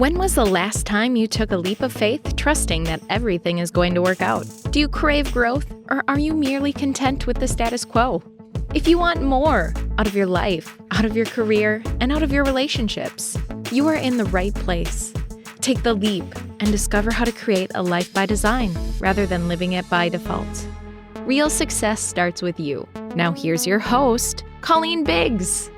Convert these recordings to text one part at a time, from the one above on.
When was the last time you took a leap of faith, trusting that everything is going to work out? Do you crave growth, or are you merely content with the status quo? If you want more out of your life, out of your career, and out of your relationships, you are in the right place. Take the leap and discover how to create a life by design rather than living it by default. Real success starts with you. Now here's your host, Colleen Biggs.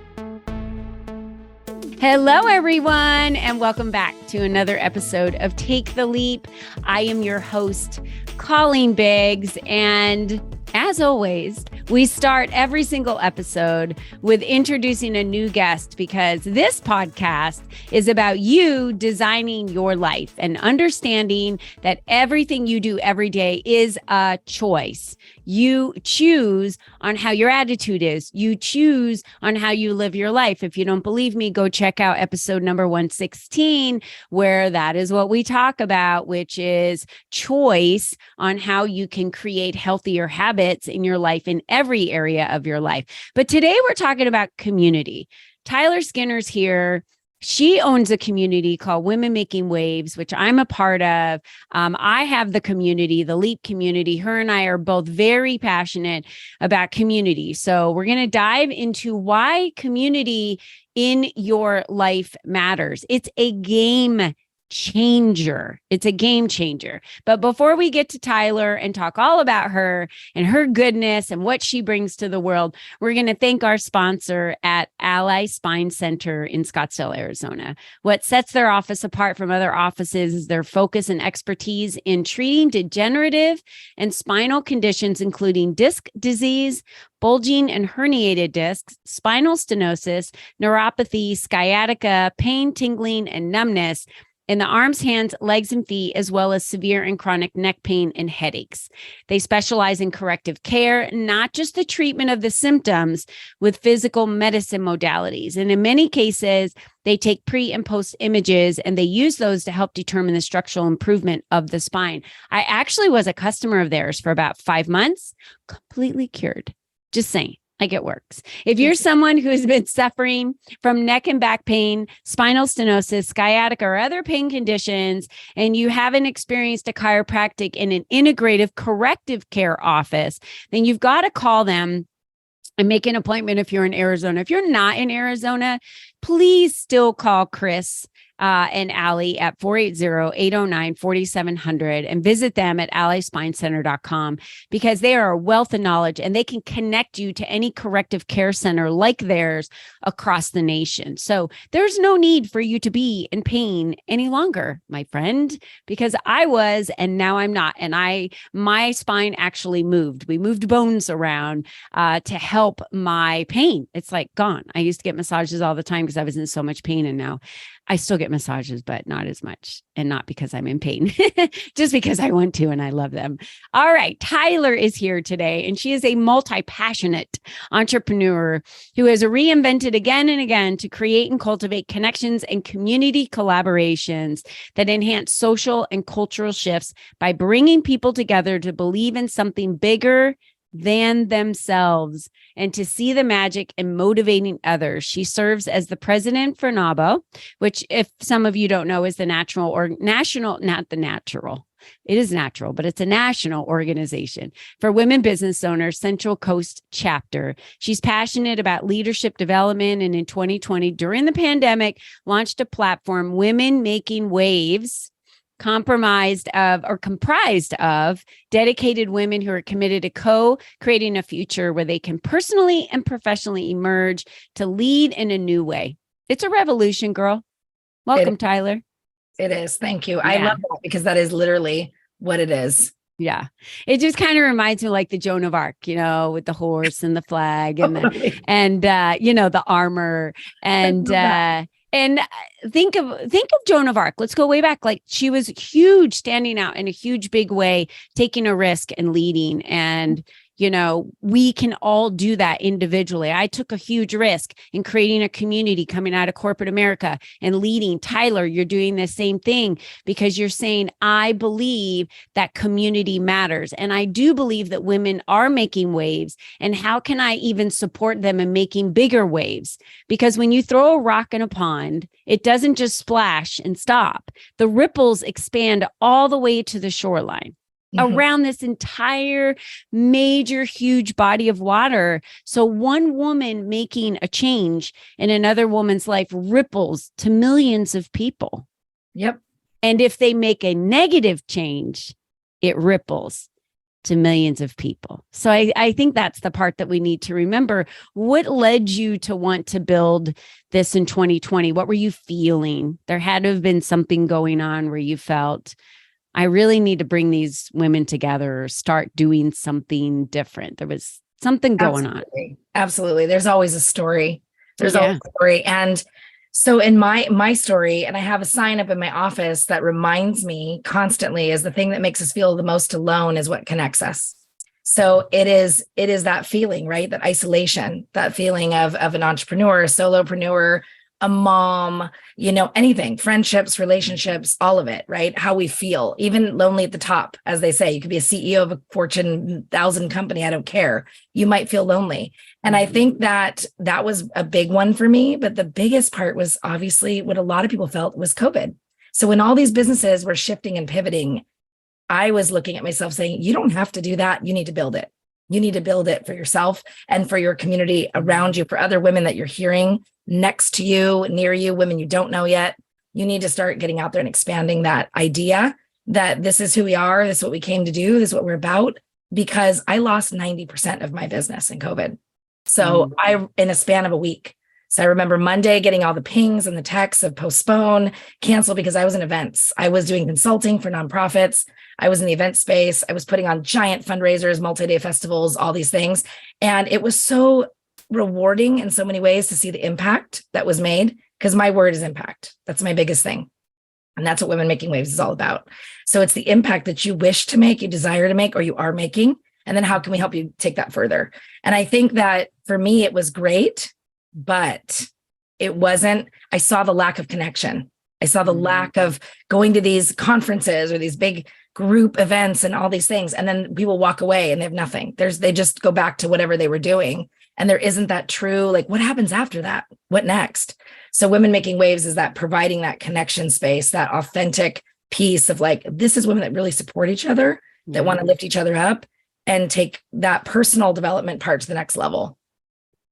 Hello, everyone, and welcome back to another episode of Take the Leap. I am your host, Colleen Biggs, and as always, we start every single episode with introducing a new guest because this podcast is about you designing your life and understanding that everything you do every day is a choice. You choose on how your attitude is. You choose on how you live your life. If you don't believe me, go check out episode number 116, where that is what we talk about, which is choice on how you can create healthier habits in your life in every area of your life. But today we're talking about community. Tyler Skinner's here. She owns a community called Women Making Waves, which I'm a part of. I have the community, the LEAP community. Her and I are both very passionate about community. So we're going to dive into why community in your life matters. It's a game changer. It's a game changer. But before we get to Tyler and talk all about her and her goodness and what she brings to the world, we're going to thank our sponsor at Ally Spine Center in Scottsdale, Arizona. What sets their office apart from other offices is their focus and expertise in treating degenerative and spinal conditions, including disc disease, bulging and herniated discs, spinal stenosis, neuropathy, sciatica, pain, tingling, and numbness in the arms, hands, legs, and feet, as well as severe and chronic neck pain and headaches. They specialize in corrective care, not just the treatment of the symptoms with physical medicine modalities. And in many cases, they take pre and post images and they use those to help determine the structural improvement of the spine. I actually was a customer of theirs for about 5 months, completely cured. Just saying. Like it works. If you're someone who has been suffering from neck and back pain, spinal stenosis, sciatica, or other pain conditions, and you haven't experienced a chiropractic in an integrative corrective care office, then you've got to call them and make an appointment if you're in Arizona. If you're not in Arizona, please still call Chris and Allie at 480-809-4700 and visit them at allyspinecenter.com because they are a wealth of knowledge and they can connect you to any corrective care center like theirs across the nation. So there's no need for you to be in pain any longer, my friend, because I was, and now I'm not. And my spine actually moved. We moved bones around to help my pain. It's like gone. I used to get massages all the time because I was in so much pain, and now I still get massages, but not as much, and not because I'm in pain, just because I want to and I love them. All right. Tyler is here today, and she is a multi-passionate entrepreneur who has reinvented again and again to create and cultivate connections and community collaborations that enhance social and cultural shifts by bringing people together to believe in something bigger than themselves and to see the magic in motivating others. She serves as the president for NAWBO, which, if some of you don't know, is the national or national, not the natural. It is natural, but it's a national organization for women business owners, Central Coast chapter. She's passionate about leadership development. And in 2020, during the pandemic, launched a platform, Women Making Waves, comprised of dedicated women who are committed to co-creating a future where they can personally and professionally emerge to lead in a new way. It's a revolution, girl. Welcome, Tyler. It is. Thank you. Yeah. I love that because that is literally what it is. Yeah. It just kind of reminds me like the Joan of Arc, with the horse and the flag and the armor and think of Joan of Arc. Let's go way back. Like, she was huge, standing out in a huge, big way, taking a risk and leading. And, we can all do that individually. I took a huge risk in creating a community coming out of corporate America and leading. Tyler, you're doing the same thing because you're saying, I believe that community matters. And I do believe that women are making waves. And how can I even support them in making bigger waves? Because when you throw a rock in a pond, it doesn't just splash and stop. The ripples expand all the way to the shoreline. Around this entire major, huge body of water. So one woman making a change in another woman's life ripples to millions of people. Yep. And if they make a negative change, it ripples to millions of people. So I think that's the part that we need to remember. What led you to want to build this in 2020? What were you feeling? There had to have been something going on where you felt, I really need to bring these women together or start doing something different. There was something going on. Absolutely. There's always a story. Always a story. And so in my story, and I have a sign up in my office that reminds me constantly, is the thing that makes us feel the most alone is what connects us. So it is that feeling, right? That isolation, that feeling of an entrepreneur, a solopreneur, a mom, anything, friendships, relationships, all of it, right? How we feel, even lonely at the top, as they say. You could be a CEO of a Fortune 1000 company. I don't care. You might feel lonely. And I think that was a big one for me. But the biggest part was obviously what a lot of people felt was COVID. So when all these businesses were shifting and pivoting, I was looking at myself saying, you don't have to do that. You need to build it. You need to build it for yourself and for your community around you, for other women that you're hearing next to you, near you, women you don't know yet. You need to start getting out there and expanding that idea that this is who we are. This is what we came to do. This is what we're about. Because I lost 90% of my business in COVID. So in a span of a week. So I remember Monday getting all the pings and the texts of postpone, cancel, because I was in events. I was doing consulting for nonprofits. I was in the event space. I was putting on giant fundraisers, multi-day festivals, all these things. And it was so rewarding in so many ways to see the impact that was made, because my word is impact. That's my biggest thing. And that's what Women Making Waves is all about. So it's the impact that you wish to make, you desire to make, or you are making. And then how can we help you take that further? And I think that for me, it was great, but it wasn't, I saw the lack of connection. I saw the lack of going to these conferences or these big group events and all these things. And then people walk away and they have nothing. They just go back to whatever they were doing. And there isn't that true, like, what happens after that? What next? So Women Making Waves is that providing that connection space, that authentic piece of like, this is women that really support each other, that want to lift each other up and take that personal development part to the next level.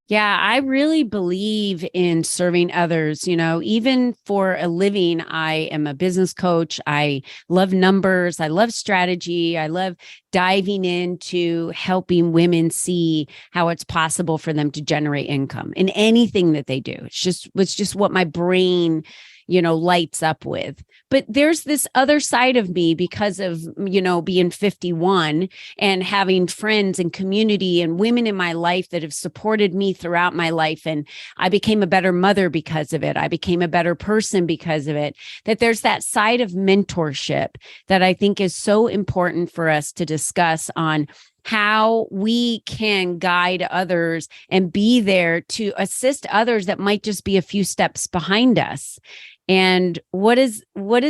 Yeah, I really believe in serving others. Even for a living, I am a business coach. I love numbers. I love strategy. I love diving into helping women see how it's possible for them to generate income in anything that they do. It's just what my brain lights up with. But there's this other side of me because of, being 51 and having friends and community and women in my life that have supported me throughout my life. And I became a better mother because of it. I became a better person because of it. That there's that side of mentorship that I think is so important for us to discuss on how we can guide others and be there to assist others that might just be a few steps behind us. And what does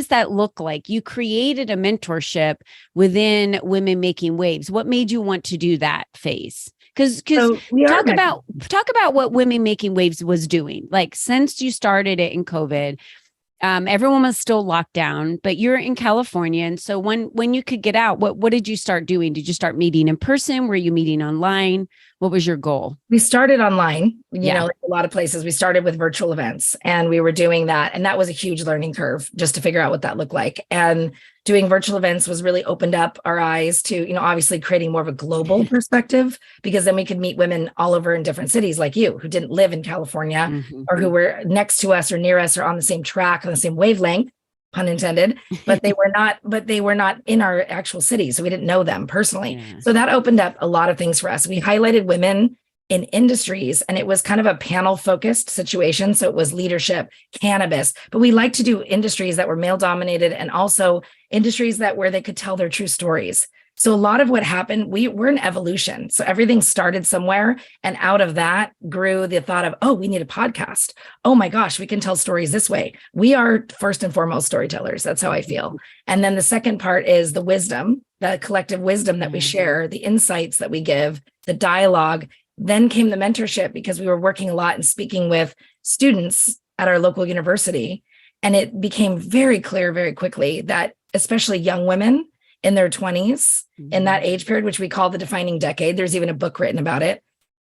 that look like? You created a mentorship within Women Making Waves. What made you want to do that phase? Because talk about what Women Making Waves was doing. Like, since you started it in COVID, everyone was still locked down, but you're in California. And so when you could get out, what did you start doing? Did you start meeting in person? Were you meeting online? What was your goal? We started online, like a lot of places. We started with virtual events and we were doing that. And that was a huge learning curve just to figure out what that looked like. And doing virtual events was really opened up our eyes to, obviously creating more of a global perspective, because then we could meet women all over in different cities like you, who didn't live in California or who were next to us or near us or on the same track, on the same wavelength, pun intended, but they were not in our actual city. So we didn't know them personally. Yeah. So that opened up a lot of things for us. We highlighted women in industries, and it was kind of a panel focused situation. So it was leadership, cannabis, but we like to do industries that were male dominated and also industries where they could tell their true stories. So a lot of what happened, we're in evolution. So everything started somewhere, and out of that grew the thought of, oh, we need a podcast. Oh my gosh, we can tell stories this way. We are first and foremost storytellers. That's how I feel. And then the second part is the wisdom, the collective wisdom that we share, the insights that we give, the dialogue. Then came the mentorship, because we were working a lot and speaking with students at our local university. And it became very clear very quickly that especially young women in their 20s, in that age period, which we call the defining decade, there's even a book written about it,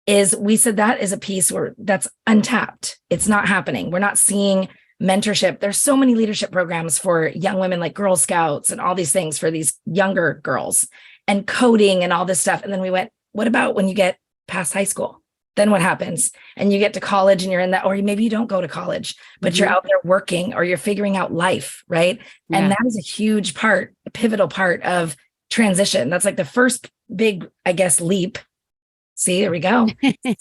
is we said that is a piece where that's untapped. It's not happening. We're not seeing mentorship. There's so many leadership programs for young women, like Girl Scouts and all these things for these younger girls, and coding and all this stuff. And then we went, what about when you get past high school? Then what happens? And you get to college and you're in that, or maybe you don't go to college, but you're out there working, or you're figuring out life, right? Yeah. And that is a huge part, a pivotal part of transition. That's like the first big, I guess, leap. See, there we go.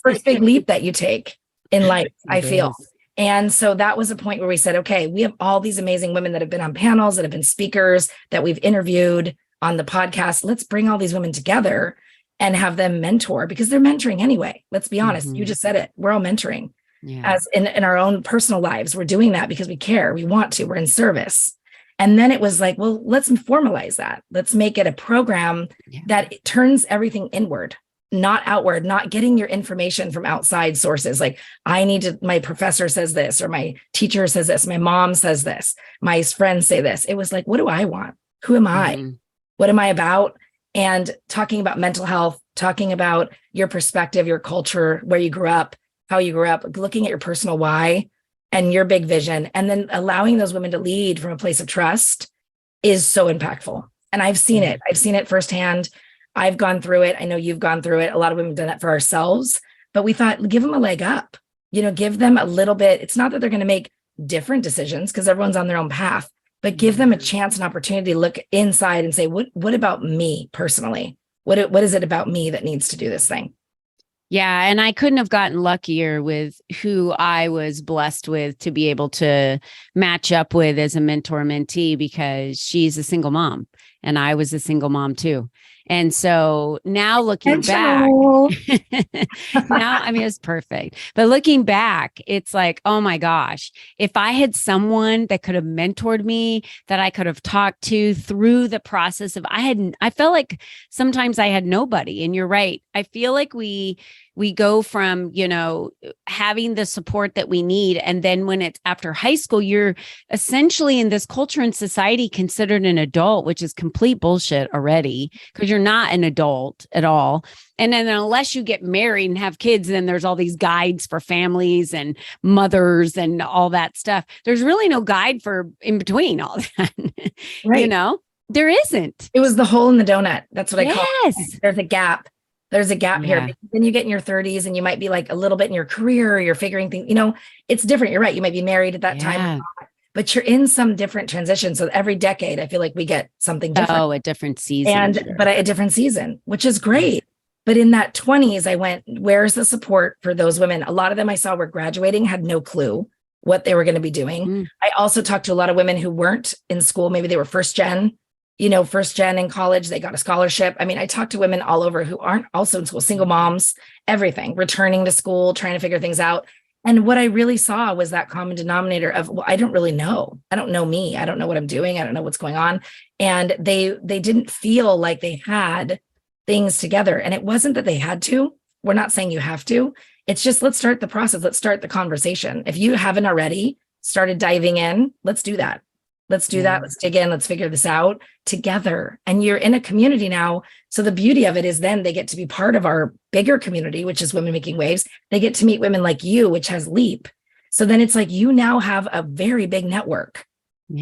First big leap that you take in life, I feel. And so that was a point where we said, okay, we have all these amazing women that have been on panels, that have been speakers, that we've interviewed on the podcast. Let's bring all these women together and have them mentor, because they're mentoring anyway. Let's be honest. You just said it. We're all mentoring as in our own personal lives. We're doing that because we care. We want to. We're in service. And then it was like, well, let's formalize that. Let's make it a program that it turns everything inward, not outward, not getting your information from outside sources. Like, my professor says this, or my teacher says this, my mom says this, my friends say this. It was like, what do I want? Who am I? What am I about? And talking about mental health, talking about your perspective, your culture, where you grew up, how you grew up, looking at your personal why and your big vision, and then allowing those women to lead from a place of trust is so impactful. And I've seen it. I've seen it firsthand. I've gone through it. I know you've gone through it. A lot of women have done that for ourselves, but we thought, give them a leg up, give them a little bit. It's not that they're going to make different decisions, because everyone's on their own path, but give them a chance, an opportunity to look inside and say, what about me personally? What is it about me that needs to do this thing? Yeah. And I couldn't have gotten luckier with who I was blessed with to be able to match up with as a mentor mentee, because she's a single mom and I was a single mom too. And so now looking back, it's perfect. But looking back, it's like, oh my gosh, if I had someone that could have mentored me, that I could have talked to through the process of, I felt like sometimes I had nobody. And you're right. I feel like we go from, having the support that we need. And then when it's after high school, you're essentially in this culture and society considered an adult, which is complete bullshit already, because you're not an adult at all. And then unless you get married and have kids, then there's all these guides for families and mothers and all that stuff. There's really no guide for in between all that, right. There isn't. It was the hole in the donut. That's what I call it. There's a gap. There's a gap here. Then you get in your 30s and you might be like a little bit in your career, or you're figuring things, it's different. You're right. You might be married at that time, but you're in some different transition. So every decade, I feel like we get something different. Oh, a different season. But a different season, which is great. But in that 20s, I went, where's the support for those women? A lot of them I saw were graduating, had no clue what they were going to be doing. I also talked to a lot of women who weren't in school. Maybe they were first gen in college, they got a scholarship. I mean, I talked to women all over who aren't also in school, single moms, everything, returning to school, trying to figure things out. And what I really saw was that common denominator of, well, I don't really know. I don't know me. I don't know what I'm doing. I don't know what's going on. And they didn't feel like they had things together. And it wasn't that they had to. We're not saying you have to. It's just, let's start the process. Let's start the conversation. If you haven't already started diving in, let's do that. Let's do that. Let's dig in. Let's figure this out together. And you're in a community now. So the beauty of it is then they get to be part of our bigger community, which is Women Making Waves. They get to meet women like you, which has Leap. So then it's like you now have a very big network,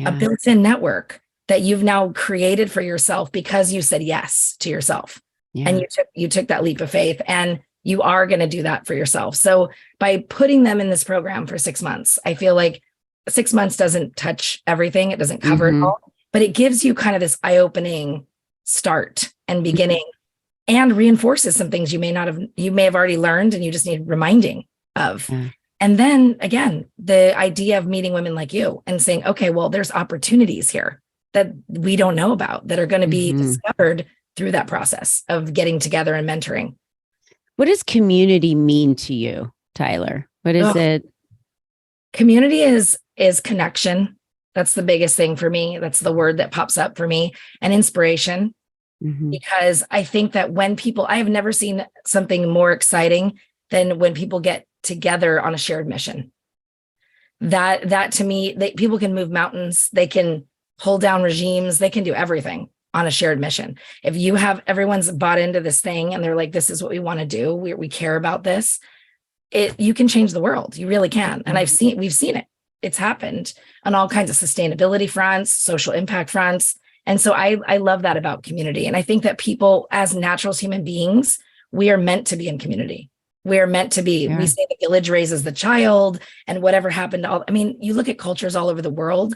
a built-in network that you've now created for yourself because you said yes to yourself. And you took that leap of faith, and you are going to do that for yourself. So by putting them in this program for 6 months, I feel like 6 months doesn't touch everything. It doesn't cover it all, but it gives you kind of this eye-opening start and beginning, and reinforces some things you may have already learned and you just need reminding of. And then again, the idea of meeting women like you and saying, okay, well, there's opportunities here that we don't know about that are going to be discovered through that process of getting together and mentoring. What does community mean to you, Tyler? What is it? Community is connection. That's the biggest thing for me. That's the word that pops up for me, and inspiration. Because I think that when people, I have never seen something more exciting than when people get together on a shared mission. That to me, people can move mountains, they can hold down regimes, they can do everything on a shared mission. If you have everyone's bought into this thing and they're like, this is what we want to do, we care about this, you can change the world. You really can. And we've seen it. It's happened on all kinds of sustainability fronts, social impact fronts. And so I love that about community. And I think that people, as natural human beings, we are meant to be in community. We are meant to be, we say the village raises the child, and whatever happened you look at cultures all over the world,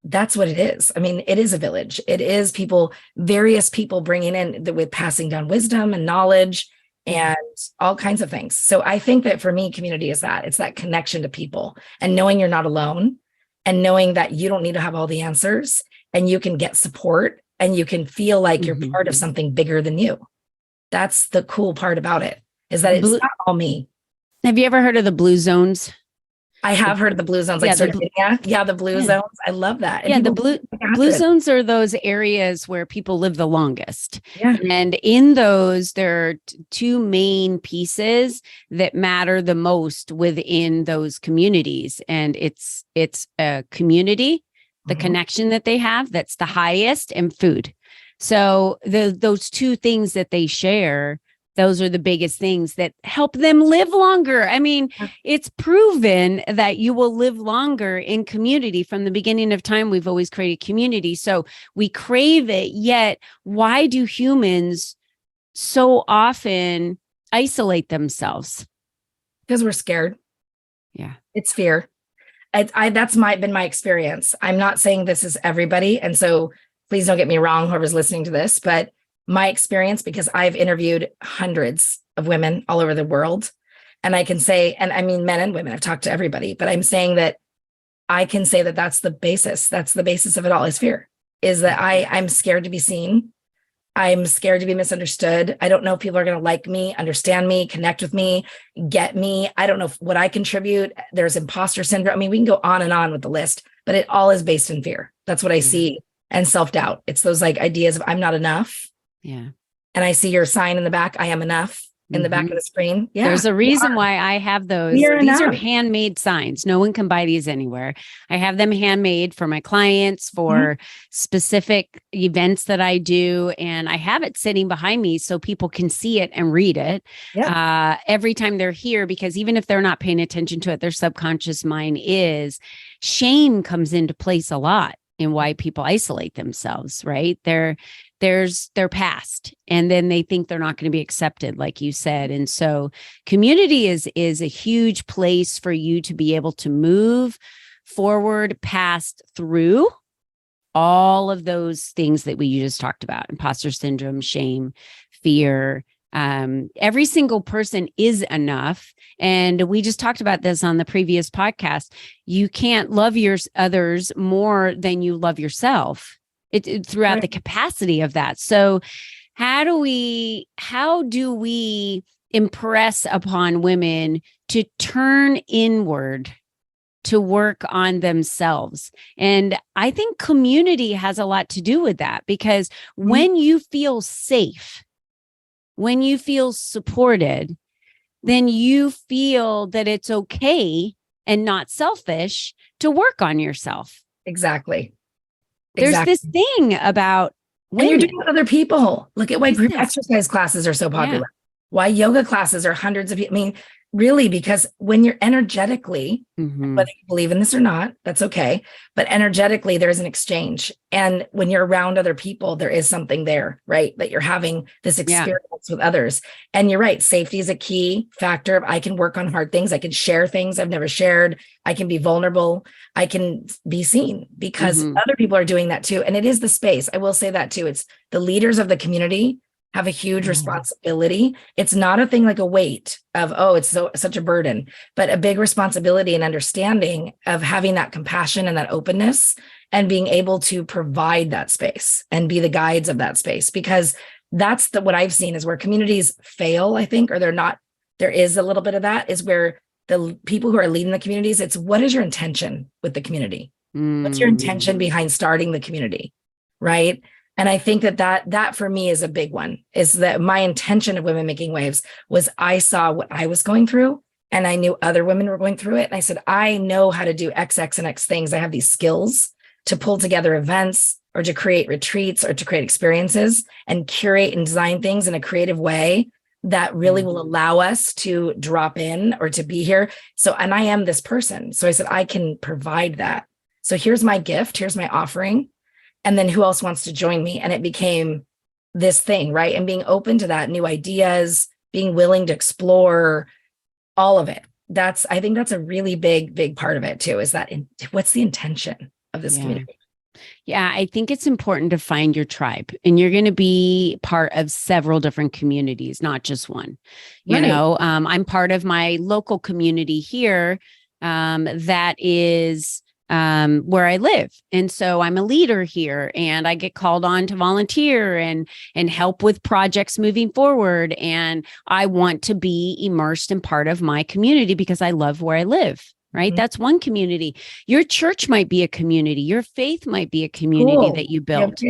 that's what it is. I mean, it is a village. It is people, various people bringing in with passing down wisdom and knowledge and all kinds of things. So I think that for me, community is that. It's that connection to people and knowing you're not alone and knowing that you don't need to have all the answers and you can get support and you can feel like you're part of something bigger than you. That's the cool part about it, is that it's not all me. Have you ever heard of the blue zones? I have heard of the blue zones, like the blue zones. I love that. And the blue zones are those areas where people live the longest. Yeah. And in those, there are two main pieces that matter the most within those communities. And it's a community, the connection that they have, that's the highest, and food. So those two things that they share, those are the biggest things that help them live longer. I mean, it's proven that you will live longer in community. From the beginning of time, we've always created community. So we crave it. Yet, why do humans so often isolate themselves? Because we're scared. Yeah. It's fear. That's been my experience. I'm not saying this is everybody. And so please don't get me wrong, whoever's listening to this, but my experience, because I've interviewed hundreds of women all over the world, and I can say, and I mean men and women, I've talked to everybody, but I'm saying that I can say that that's the basis. That's the basis of it all, is fear, is that I'm scared to be seen. I'm scared to be misunderstood. I don't know if people are going to like me, understand me, connect with me, get me. I don't know what I contribute. There's imposter syndrome. I mean, we can go on with the list, but it all is based in fear. That's what I see. And self-doubt. It's those like ideas of I'm not enough. Yeah. And I see your sign in the back, I am enough, in the back of the screen. Yeah. There's a reason why I have those. These are handmade signs. No one can buy these anywhere. I have them handmade for my clients, for specific events that I do. And I have it sitting behind me so people can see it and read it every time they're here, because even if they're not paying attention to it, their subconscious mind is. Shame comes into place a lot in why people isolate themselves, right? There's their past, and then they think they're not going to be accepted, like you said. And so community is a huge place for you to be able to move forward past through all of those things that we just talked about: imposter syndrome, shame, fear. Every single person is enough. And we just talked about this on the previous podcast. You can't love others more than you love yourself. Throughout the capacity of that. So how do we impress upon women to turn inward, to work on themselves? And I think community has a lot to do with that, because when you feel safe, when you feel supported, then you feel that it's okay and not selfish to work on yourself. Exactly. There's this thing about women. And you're doing it with other people. Look at why group exercise classes are so popular. Why yoga classes are hundreds of people. I mean, really, because when you're energetically, whether you believe in this or not, that's okay. But energetically, there's an exchange. And when you're around other people, there is something there, right? That you're having this experience with others. And you're right. Safety is a key factor. I can work on hard things. I can share things I've never shared. I can be vulnerable. I can be seen, because other people are doing that too. And it is the space. I will say that too. It's the leaders of the community have a huge responsibility. It's not a thing like a weight of, it's such a burden, but a big responsibility and understanding of having that compassion and that openness and being able to provide that space and be the guides of that space. Because that's what I've seen is where communities fail, I think, or there is a little bit of that, is where the people who are leading the communities, it's what is your intention with the community? What's your intention behind starting the community? Right. And I think that for me is a big one, is that my intention of Women Making Waves was I saw what I was going through and I knew other women were going through it. And I said, I know how to do X, X, and X things. I have these skills to pull together events or to create retreats or to create experiences and curate and design things in a creative way that really will allow us to drop in or to be here. So, and I am this person. So I said, I can provide that. So here's my gift, here's my offering. And then who else wants to join me? And it became this thing, right? And being open to that, new ideas, being willing to explore all of it. I think that's a really big part of it too, is that what's the intention of this community? Yeah, I think it's important to find your tribe, and you're going to be part of several different communities, not just one. You know, I'm part of my local community here that is where I live. And so I'm a leader here, and I get called on to volunteer and help with projects moving forward. And I want to be immersed in part of my community because I love where I live. Right. Mm-hmm. That's one community. Your church might be a community. Your faith might be a community that you built.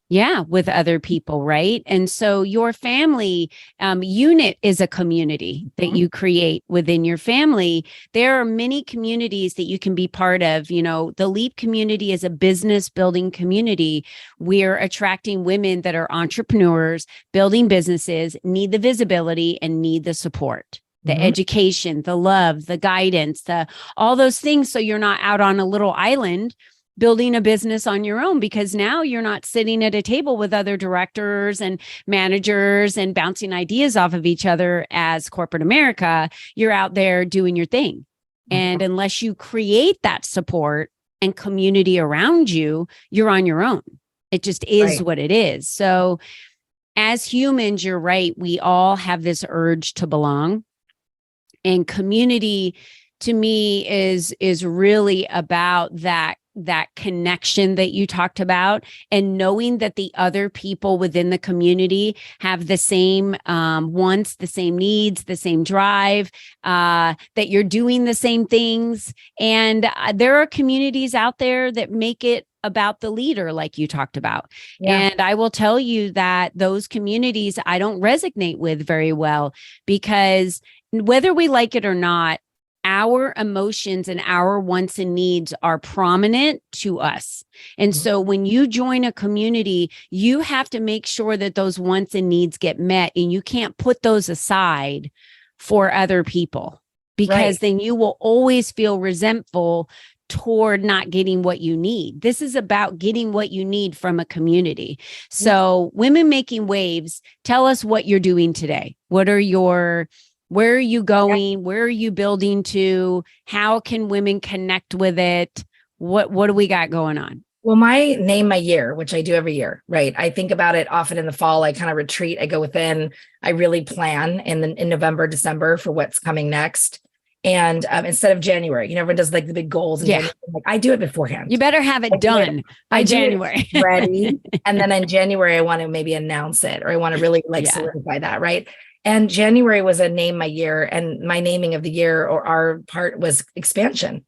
Yeah, with other people. Right. And so your family unit is a community that you create within your family. There are many communities that you can be part of. You know, the LEAP community is a business building community. We're attracting women that are entrepreneurs, building businesses, need the visibility and need the support. The education, the love, the guidance, all those things. So you're not out on a little island building a business on your own, because now you're not sitting at a table with other directors and managers and bouncing ideas off of each other as corporate America. You're out there doing your thing. And unless you create that support and community around you, you're on your own. It just is what it is. So as humans, you're right. We all have this urge to belong. And community to me is really about that connection that you talked about, and knowing that the other people within the community have the same wants, the same needs, the same drive, that you're doing the same things. And there are communities out there that make it about the leader, like you talked about. Yeah. And I will tell you that those communities I don't resonate with very well, because whether we like it or not, our emotions and our wants and needs are prominent to us. And so when you join a community, you have to make sure that those wants and needs get met, and you can't put those aside for other people, because then you will always feel resentful toward not getting what you need. This is about getting what you need from a community. So Women Making Waves, tell us what you're doing today. Where are you going? Where are you building to? How can women connect with it? What do we got going on? Well, my name, my year, which I do every year, right? I think about it often in the fall. I kind of retreat. I go within. I really plan in November, December for what's coming next. And instead of January, everyone does like the big goals. January. Like, I do it beforehand. You better have it done by January. Ready. And then in January, I want to maybe announce it, or I want to really solidify that, right? And January was a name my year, and my naming of the year, or our part, was expansion.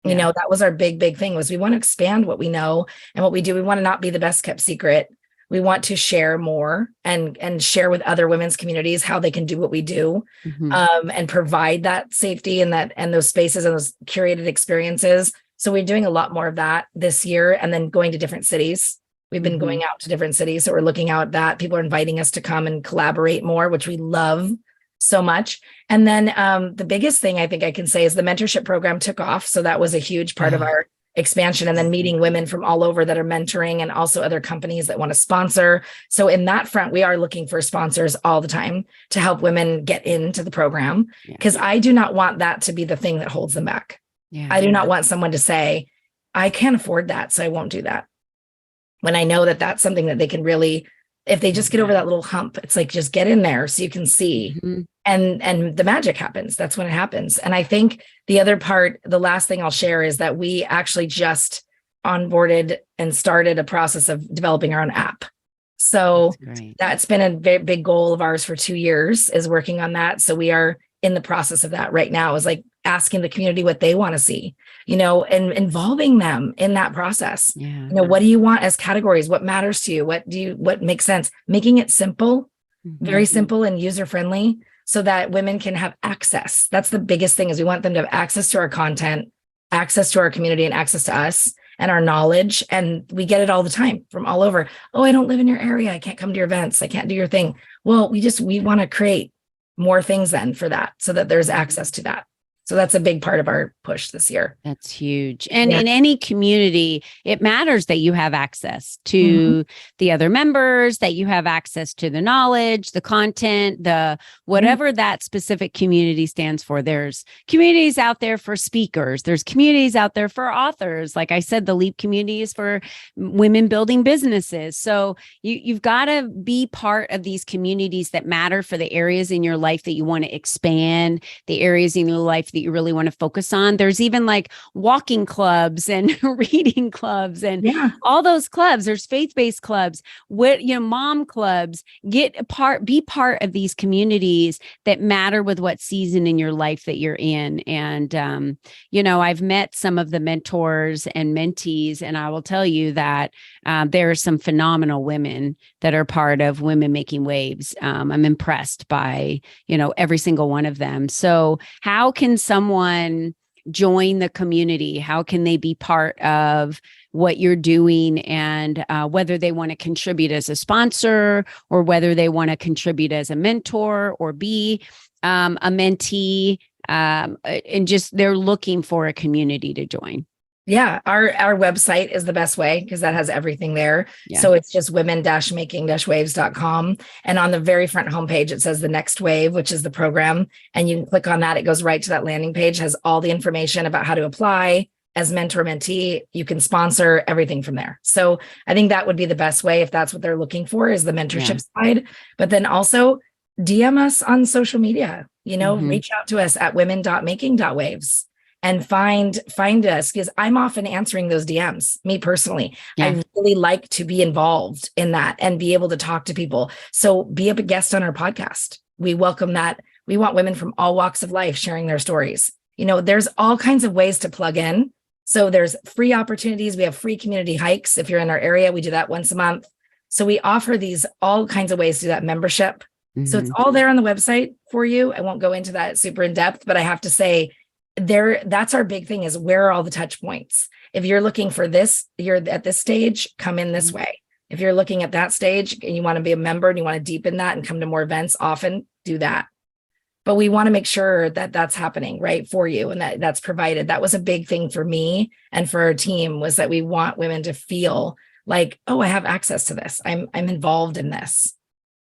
You know, that was our big thing, was we want to expand what we know and what we do. We want to not be the best kept secret. We want to share more and share with other women's communities how they can do what we do, and provide that safety and those spaces and those curated experiences. So we're doing a lot more of that this year, and then going to different cities. We've been going out to different cities. So we're looking out at that. People are inviting us to come and collaborate more, which we love so much. And then the biggest thing I think I can say is the mentorship program took off. So that was a huge part of our expansion. And then meeting women from all over that are mentoring, and also other companies that want to sponsor. So in that front, we are looking for sponsors all the time to help women get into the program, because I do not want that to be the thing that holds them back. I do not want someone to say, I can't afford that, so I won't do that. When I know that that's something that they can really, if they just get over that little hump, it's like, just get in there so you can see, and the magic happens. That's when it happens. And I think the other part, the last thing I'll share, is that we actually just onboarded and started a process of developing our own app. So That's great. that's been a very big goal of ours for 2 years, is working on that. So we are in the process of that right now, is like asking the community what they want to see, and involving them in that process. Yeah. What do you want as categories? What matters to you? What makes sense? Making it simple, very simple and user friendly, so that women can have access. That's the biggest thing, is we want them to have access to our content, access to our community, and access to us and our knowledge. And we get it all the time from all over. Oh, I don't live in your area. I can't come to your events. I can't do your thing. Well, we want to create more things then for that, so that there's access to that. So that's a big part of our push this year. That's huge. And in any community, it matters that you have access to the other members, that you have access to the knowledge, the content, the whatever that specific community stands for. There's communities out there for speakers. There's communities out there for authors. Like I said, the LEAP community is for women building businesses. So you've got to be part of these communities that matter for the areas in your life that you want to expand, the areas in your life that you really want to focus on. There's even like walking clubs and reading clubs and all those clubs. There's faith-based clubs, mom clubs. Be part of these communities that matter with what season in your life that you're in. And, I've met some of the mentors and mentees, and I will tell you that there are some phenomenal women that are part of Women Making Waves. I'm impressed by, every single one of them. So how can someone join the community? How can they be part of what you're doing, and whether they want to contribute as a sponsor, or whether they want to contribute as a mentor or be a mentee, and just they're looking for a community to join? Yeah, our website is the best way, because that has everything there. Yeah. So it's just women-making-waves.com. And on the very front homepage, it says the next wave, which is the program. And you can click on that. It goes right to that landing page, has all the information about how to apply as mentor mentee. You can sponsor everything from there. So I think that would be the best way, if that's what they're looking for, is the mentorship side. But then also DM us on social media, reach out to us at women.making.waves. And find us, because I'm often answering those DMs, me personally. I really like to be involved in that and be able to talk to people. So be a guest on our podcast. We welcome that. We want women from all walks of life sharing their stories. There's all kinds of ways to plug in. So there's free opportunities. We have free community hikes. If you're in our area, we do that once a month. So we offer these all kinds of ways to do that membership. So it's all there on the website for you. I won't go into that super in depth, but I have to say, that's our big thing, is where are all the touch points? If you're looking for this, you're at this stage, come in this way. If you're looking at that stage and you want to be a member and you want to deepen that and come to more events often, do that. But we want to make sure that that's happening right for you, and that's provided. That was a big thing for me and for our team, was that we want women to feel like, oh, I have access to this. I'm involved in this.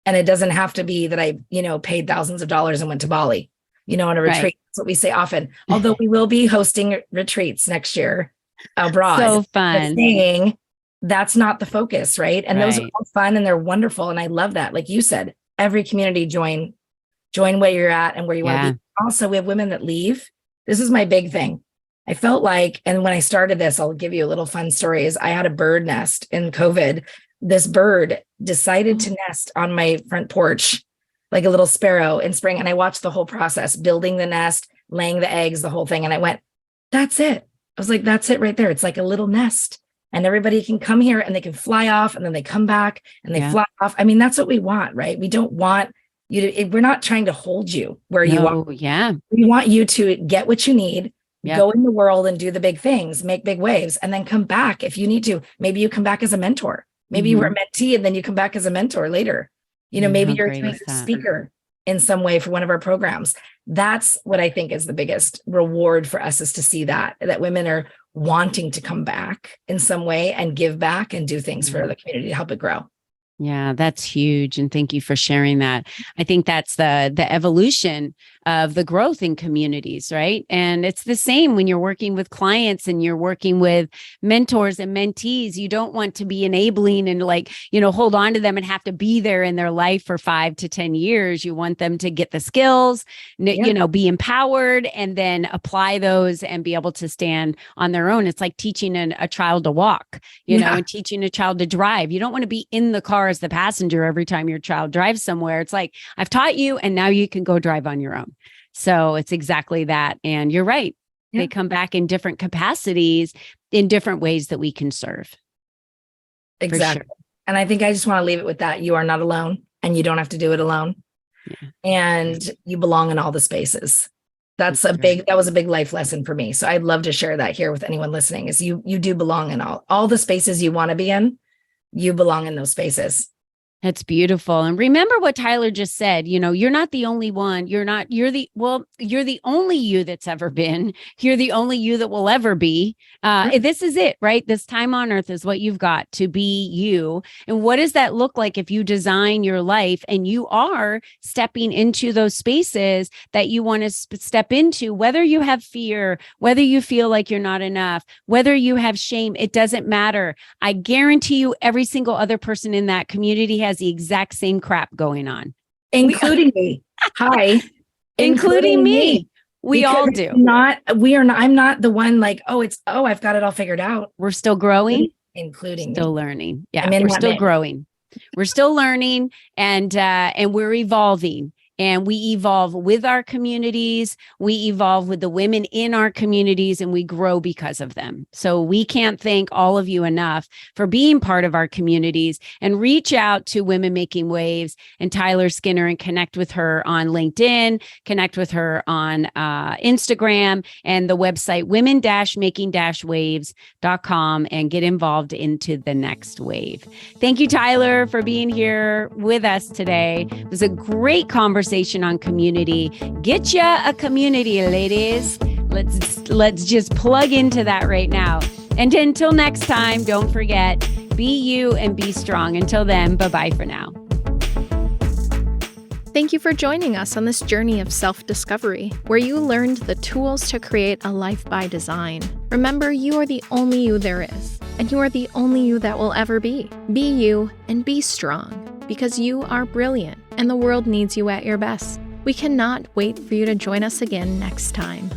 And it doesn't have to be that I, paid thousands of dollars and went to Bali, on a retreat. That's what we say often. Although we will be hosting retreats next year abroad. So fun. Saying that's not the focus, right? And those are all fun and they're wonderful. And I love that. Like you said, every community join where you're at and where you want to be. Also, we have women that leave. This is my big thing. I felt like, and when I started this, I'll give you a little fun story, is I had a bird nest in COVID. This bird decided to nest on my front porch, like a little sparrow in spring. And I watched the whole process, building the nest, laying the eggs, the whole thing. And I went, that's it. I was like, that's it right there. It's like a little nest, and everybody can come here and they can fly off, and then they come back and they fly off. I mean, that's what we want, right? We don't want you to, we're not trying to hold you where you are. Yeah. We want you to get what you need, go in the world and do the big things, make big waves, and then come back if you need to. Maybe you come back as a mentor. Maybe you were a mentee and then you come back as a mentor later. Maybe you're a speaker in some way for one of our programs. That's what I think is the biggest reward for us, is to see that women are wanting to come back in some way and give back and do things for the community to help it grow. Yeah, that's huge. And thank you for sharing that. I think that's the evolution of the growth in communities, right? And it's the same when you're working with clients and you're working with mentors and mentees. You don't want to be enabling and hold on to them and have to be there in their life for 5 to 10 years. You want them to get the skills, be empowered, and then apply those and be able to stand on their own. It's like teaching a child to walk, and teaching a child to drive. You don't want to be in the car as the passenger every time your child drives somewhere. It's like, I've taught you and now you can go drive on your own. So it's exactly that. And you're right. Yeah. They come back in different capacities, in different ways that we can serve. Exactly. Sure. And I think I just want to leave it with that. You are not alone and you don't have to do it alone. Yeah. And you belong in all the spaces. That was a big life lesson for me. So I'd love to share that here with anyone listening, is you do belong in all the spaces you want to be in. You belong in those spaces. That's beautiful. And remember what Tyler just said, you're not the only one. You're the only you that's ever been. You're the only you that will ever be. This is it, right? This time on earth is what you've got to be you. And what does that look like if you design your life and you are stepping into those spaces that you want to step into, whether you have fear, whether you feel like you're not enough, whether you have shame, it doesn't matter. I guarantee you every single other person in that community has the exact same crap going on, including me. Hi, including me. We all do. I'm not the one like, I've got it all figured out. We're still growing, including still learning. Yeah, we're still growing. We're still learning, and we're evolving. And we evolve with our communities, we evolve with the women in our communities, and we grow because of them. So we can't thank all of you enough for being part of our communities. And reach out to Women Making Waves and Tyler Skinner and connect with her on LinkedIn, connect with her on Instagram, and the website women-making-waves.com, and get involved into the next wave. Thank you, Tyler, for being here with us today. It was a great conversation on community. Get ya a community, ladies. Let's just plug into that right now. And until next time, don't forget, be you and be strong. Until then, bye-bye for now. Thank you for joining us on this journey of self-discovery, where you learned the tools to create a life by design. Remember, you are the only you there is, and you are the only you that will ever be. Be you and be strong, because you are brilliant and the world needs you at your best. We cannot wait for you to join us again next time.